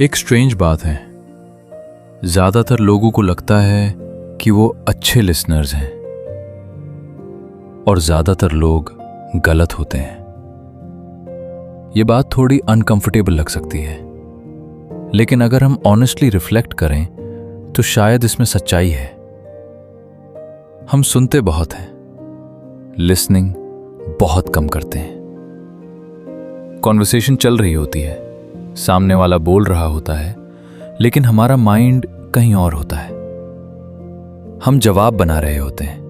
एक स्ट्रेंज बात है, ज्यादातर लोगों को लगता है कि वो अच्छे लिसनर्स हैं और ज्यादातर लोग गलत होते हैं। ये बात थोड़ी अनकंफर्टेबल लग सकती है, लेकिन अगर हम ऑनेस्टली रिफ्लेक्ट करें तो शायद इसमें सच्चाई है। हम सुनते बहुत हैं, लिसनिंग बहुत कम करते हैं। कॉन्वर्सेशन चल रही होती है, सामने वाला बोल रहा होता है, लेकिन हमारा माइंड कहीं और होता है। हम जवाब बना रहे होते हैं,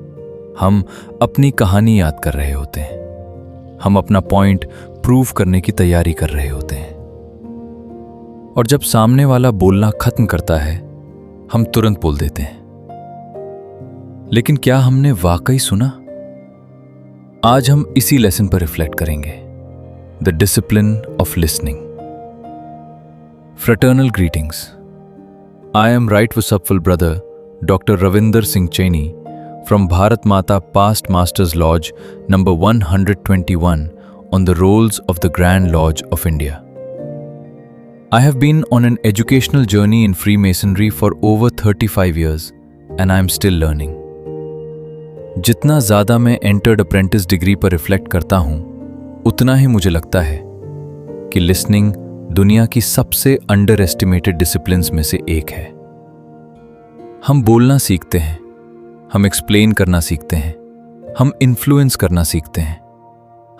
हम अपनी कहानी याद कर रहे होते हैं, हम अपना पॉइंट प्रूव करने की तैयारी कर रहे होते हैं। और जब सामने वाला बोलना खत्म करता है, हम तुरंत बोल देते हैं, लेकिन क्या हमने वाकई सुना? आज हम इसी लेसन पर रिफ्लेक्ट करेंगे, the discipline of listening. Fraternal greetings. I am Right Visupful Brother Dr. Ravinder Singh Cheney from Bharat Mata Past Masters Lodge number 121 on the rolls of the Grand Lodge of India. I have been on an educational journey in Freemasonry for over 35 years and I am still learning. जितना ज़्यादा मैं Entered Apprentice degree पर reflect करता हूँ, उतना ही मुझे लगता है कि लिसनिंग दुनिया की सबसे अंडर एस्टिमेटेड डिसिप्लिन्स में से एक है। हम बोलना सीखते हैं, हम एक्सप्लेन करना सीखते हैं, हम इन्फ्लुएंस करना सीखते हैं,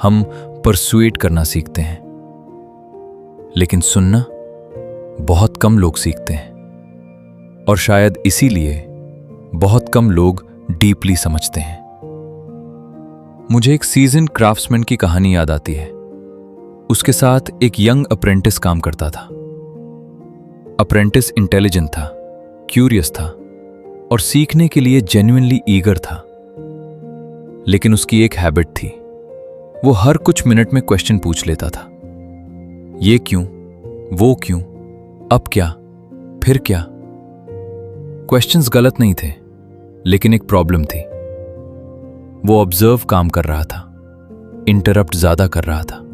हम परसुएट करना सीखते हैं, लेकिन सुनना बहुत कम लोग सीखते हैं और शायद इसीलिए बहुत कम लोग डीपली समझते हैं। मुझे एक सीजन क्राफ्ट्समैन की कहानी याद आती है। उसके साथ एक यंग अप्रेंटिस काम करता था। अप्रेंटिस इंटेलिजेंट था, क्यूरियस था और सीखने के लिए जेन्युइनली ईगर था। लेकिन उसकी एक हैबिट थी, वो हर कुछ मिनट में क्वेश्चन पूछ लेता था। ये क्यों, वो क्यों, अब क्या, फिर क्या। क्वेश्चंस गलत नहीं थे, लेकिन एक प्रॉब्लम थी। वो ऑब्जर्व काम कर रहा था, इंटरप्ट ज्यादा कर रहा था।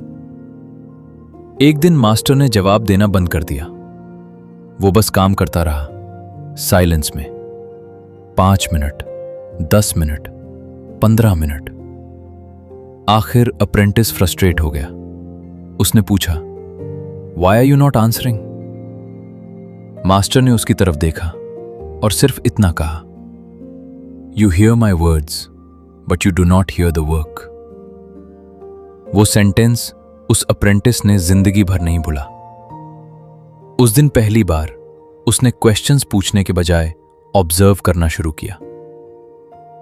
एक दिन मास्टर ने जवाब देना बंद कर दिया। वो बस काम करता रहा, साइलेंस में। 5 मिनट, 10 मिनट, 15 मिनट। आखिर अप्रेंटिस फ्रस्ट्रेट हो गया। उसने पूछा, "Why are you not answering?" Master ने उसकी तरफ देखा और सिर्फ इतना कहा, "You hear my words, but you do not hear the work." वो सेंटेंस उस अप्रेंटिस ने जिंदगी भर नहीं भूला। उस दिन पहली बार उसने क्वेश्चंस पूछने के बजाय ऑब्जर्व करना शुरू किया।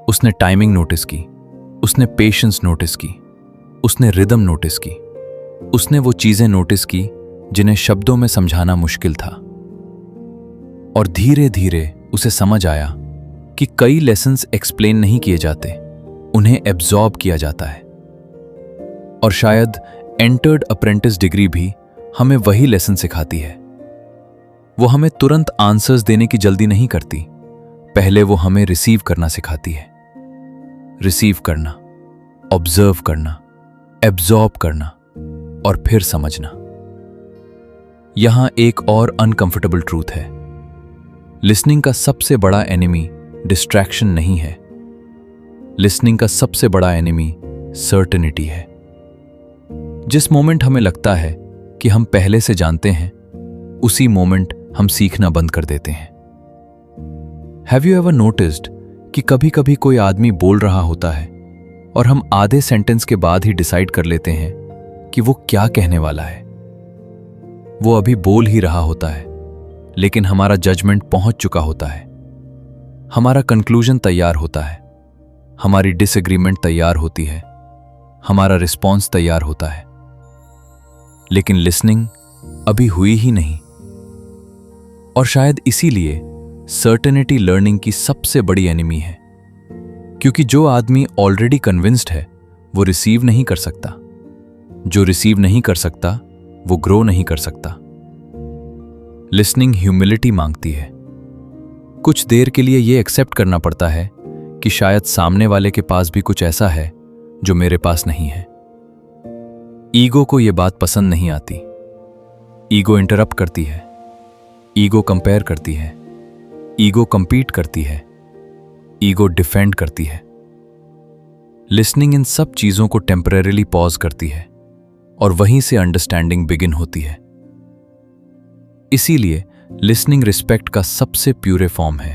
उसने टाइमिंग नोटिस की, उसने पेशेंस नोटिस की, उसने रिदम नोटिस की, उसने वो चीजें नोटिस की जिन्हें शब्दों में समझाना मुश्किल था। और धीरे धीरे उसे समझ आया कि कई लेसन्स एक्सप्लेन नहीं किए जाते, उन्हें एब्जॉर्ब किया जाता है। और शायद एंटर्ड अप्रेंटिस डिग्री भी हमें वही लेसन सिखाती है। वो हमें तुरंत आंसर्स देने की जल्दी नहीं करती, पहले वो हमें रिसीव करना सिखाती है। रिसीव करना, ऑब्जर्व करना, एब्जॉर्ब करना और फिर समझना। यहां एक और अनकंफर्टेबल ट्रूथ है। लिसनिंग का सबसे बड़ा एनिमी डिस्ट्रैक्शन नहीं है। लिसनिंग का सबसे बड़ा एनिमी सर्टेनिटी है। जिस मोमेंट हमें लगता है कि हम पहले से जानते हैं, उसी मोमेंट हम सीखना बंद कर देते हैं। हैव यू एवर नोटिस्ड कि कभी कभी कोई आदमी बोल रहा होता है और हम आधे सेंटेंस के बाद ही डिसाइड कर लेते हैं कि वो क्या कहने वाला है। वो अभी बोल ही रहा होता है, लेकिन हमारा जजमेंट पहुंच चुका होता है, हमारा कंक्लूजन तैयार होता है, हमारी डिसएग्रीमेंट तैयार होती है, हमारा रिस्पॉन्स तैयार होता है, लेकिन लिसनिंग अभी हुई ही नहीं। और शायद इसीलिए सर्टेनिटी लर्निंग की सबसे बड़ी एनिमी है, क्योंकि जो आदमी ऑलरेडी कन्विंस्ड है वो रिसीव नहीं कर सकता। जो रिसीव नहीं कर सकता वो ग्रो नहीं कर सकता। लिसनिंग ह्यूमिलिटी मांगती है। कुछ देर के लिए ये एक्सेप्ट करना पड़ता है कि शायद सामने वाले के पास भी कुछ ऐसा है जो मेरे पास नहीं है। ईगो को यह बात पसंद नहीं आती। ईगो इंटरप्ट करती है, ईगो कंपेयर करती है, ईगो compete करती है, ईगो डिफेंड करती है। लिसनिंग इन सब चीजों को टेम्परेरीली पॉज करती है और वहीं से अंडरस्टैंडिंग बिगिन होती है। इसीलिए लिसनिंग रिस्पेक्ट का सबसे प्यूरे फॉर्म है।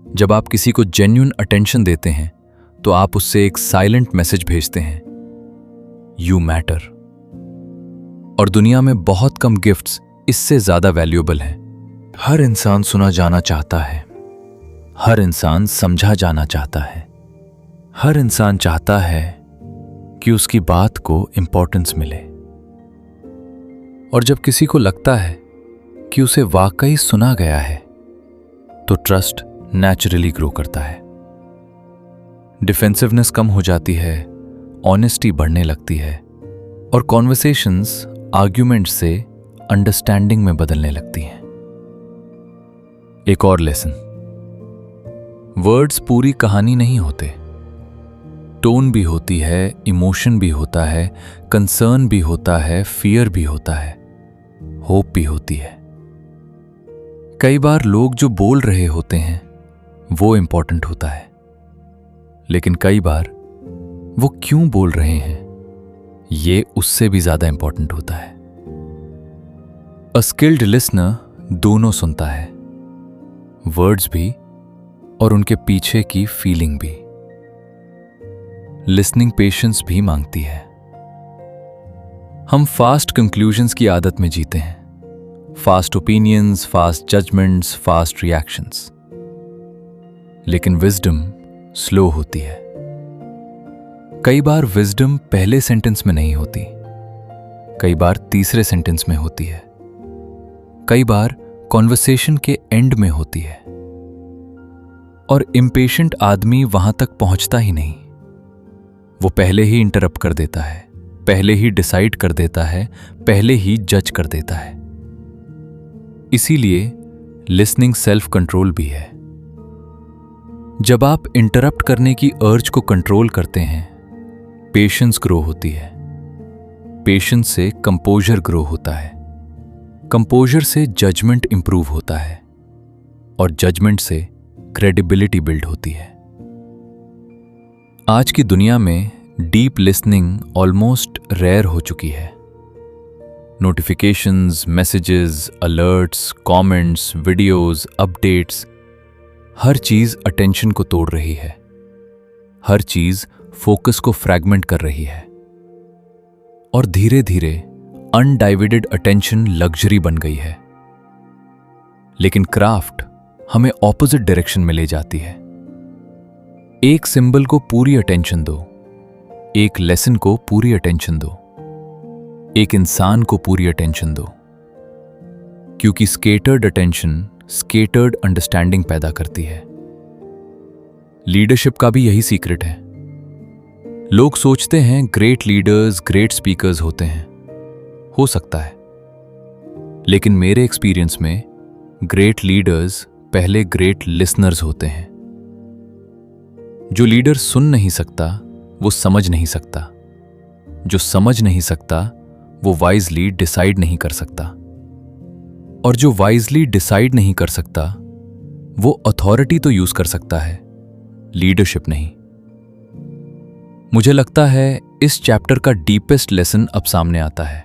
जब आप किसी को जेन्युइन अटेंशन देते हैं तो आप उससे एक साइलेंट मैसेज भेजते हैं, यू मैटर। और दुनिया में बहुत कम गिफ्ट्स इससे ज्यादा वैल्यूएबल हैं। हर इंसान सुना जाना चाहता है, हर इंसान समझा जाना चाहता है, हर इंसान चाहता है कि उसकी बात को इंपॉर्टेंस मिले। और जब किसी को लगता है कि उसे वाकई सुना गया है तो ट्रस्ट नेचुरली ग्रो करता है, डिफेंसिवनेस कम हो जाती है, ऑनेस्टी बढ़ने लगती है और कॉन्वर्सेशंस आर्ग्यूमेंट से अंडरस्टैंडिंग में बदलने लगती हैं। एक और लेसन, वर्ड्स पूरी कहानी नहीं होते। टोन भी होती है, इमोशन भी होता है, कंसर्न भी होता है, फियर भी होता है, होप भी होती है। कई बार लोग जो बोल रहे होते हैं वो इंपॉर्टेंट होता है, लेकिन कई बार वो क्यों बोल रहे हैं ये उससे भी ज्यादा इंपॉर्टेंट होता है। अ स्किल्ड लिसनर दोनों सुनता है, वर्ड्स भी और उनके पीछे की फीलिंग भी। लिसनिंग पेशेंस भी मांगती है। हम फास्ट कंक्लूजन्स की आदत में जीते हैं, fast opinions, fast judgments, fast reactions. लेकिन विजडम स्लो होती है। कई बार विजडम पहले सेंटेंस में नहीं होती, कई बार तीसरे सेंटेंस में होती है, कई बार कॉन्वर्सेशन के एंड में होती है। और इम्पेशेंट आदमी वहां तक पहुंचता ही नहीं, वो पहले ही इंटरप्ट कर देता है, पहले ही डिसाइड कर देता है, पहले ही जज कर देता है। इसीलिए लिसनिंग सेल्फ कंट्रोल भी है। जब आप इंटरप्ट करने की अर्ज को कंट्रोल करते हैं, पेशेंस ग्रो होती है, पेशेंस से कंपोजर ग्रो होता है, कंपोजर से जजमेंट इंप्रूव होता है और जजमेंट से क्रेडिबिलिटी बिल्ड होती है। आज की दुनिया में डीप लिसनिंग ऑलमोस्ट रेयर हो चुकी है। Notifications, messages, alerts, comments, videos, updates, हर चीज अटेंशन को तोड़ रही है, हर चीज फोकस को फ्रैगमेंट कर रही है और धीरे धीरे अनडाइविडेड अटेंशन लग्जरी बन गई है। लेकिन क्राफ्ट हमें ऑपोजिट डायरेक्शन में ले जाती है। एक सिंबल को पूरी अटेंशन दो, एक लेसन को पूरी अटेंशन दो, एक इंसान को पूरी अटेंशन दो, क्योंकि स्केटर्ड अटेंशन स्केटर्ड अंडरस्टैंडिंग पैदा करती है। लीडरशिप का भी यही सीक्रेट है। लोग सोचते हैं ग्रेट लीडर्स ग्रेट स्पीकर्स होते हैं, हो सकता है, लेकिन मेरे एक्सपीरियंस में ग्रेट लीडर्स पहले ग्रेट लिसनर्स होते हैं। जो लीडर सुन नहीं सकता वो समझ नहीं सकता, जो समझ नहीं सकता वो वाइजली डिसाइड नहीं कर सकता, और जो वाइजली डिसाइड नहीं कर सकता वो अथॉरिटी तो यूज कर सकता है, लीडरशिप नहीं। मुझे लगता है इस चैप्टर का डीपेस्ट लेसन अब सामने आता है।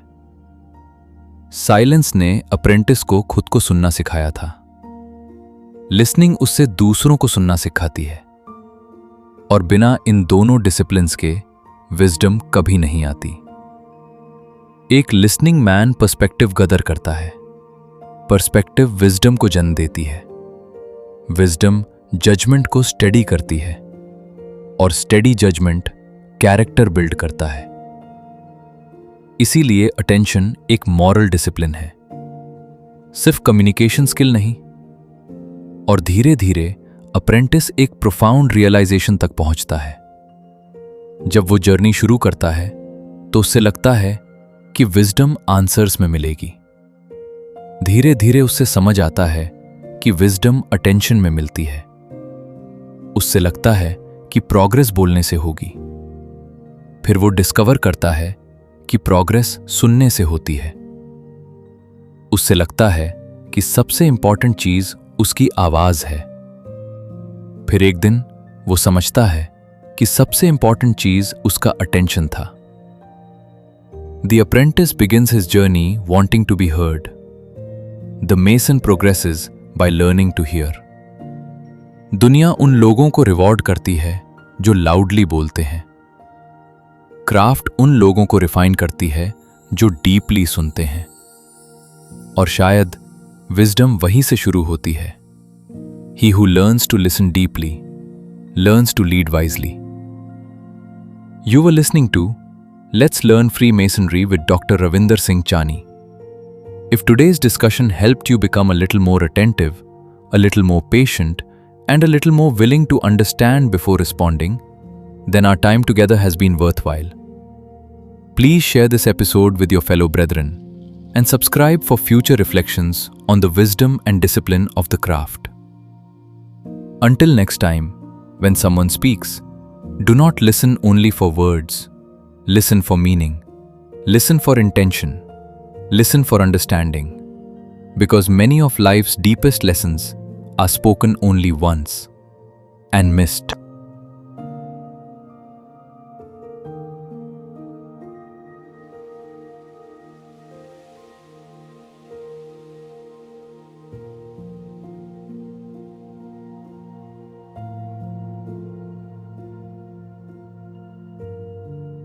साइलेंस ने अप्रेंटिस को खुद को सुनना सिखाया था, लिसनिंग उससे दूसरों को सुनना सिखाती है, और बिना इन दोनों डिसिप्लिन्स के विजडम कभी नहीं आती। एक लिसनिंग मैन पर्सपेक्टिव गदर करता है, पर्सपेक्टिव विजडम को जन्म देती है, विजडम जजमेंट को स्टेडी करती है और स्टेडी जजमेंट कैरेक्टर बिल्ड करता है। इसीलिए अटेंशन एक मॉरल डिसिप्लिन है, सिर्फ कम्युनिकेशन स्किल नहीं। और धीरे धीरे अप्रेंटिस एक प्रोफाउंड रियलाइजेशन तक पहुंचता है। जब वो जर्नी शुरू करता है तो उससे लगता है कि विजडम आंसर्स में मिलेगी। धीरे धीरे उससे समझ आता है कि विजडम अटेंशन में मिलती है। उससे लगता है कि प्रोग्रेस बोलने से होगी। फिर वो डिस्कवर करता है कि प्रोग्रेस सुनने से होती है। उससे लगता है कि सबसे इंपॉर्टेंट चीज उसकी आवाज है। फिर एक दिन वो समझता है कि सबसे इंपॉर्टेंट चीज उसका अटेंशन था। The apprentice begins his journey wanting to be heard. The mason progresses by learning to hear. दुनिया उन लोगों को रिवॉर्ड करती है जो लाउडली बोलते हैं। क्राफ्ट उन लोगों को रिफाइन करती है जो डीपली सुनते हैं। और शायद विजडम वहीं से शुरू होती है। He who learns to listen deeply learns to lead wisely. You were listening to Let's Learn Freemasonry with Dr. Ravinder Singh Chani. If today's discussion helped you become a little more attentive, a little more patient, and a little more willing to understand before responding, then our time together has been worthwhile. Please share this episode with your fellow brethren and subscribe for future reflections on the wisdom and discipline of the craft. Until next time, when someone speaks, do not listen only for words. Listen for meaning. Listen for intention. Listen for understanding. Because many of life's deepest lessons are spoken only once and missed.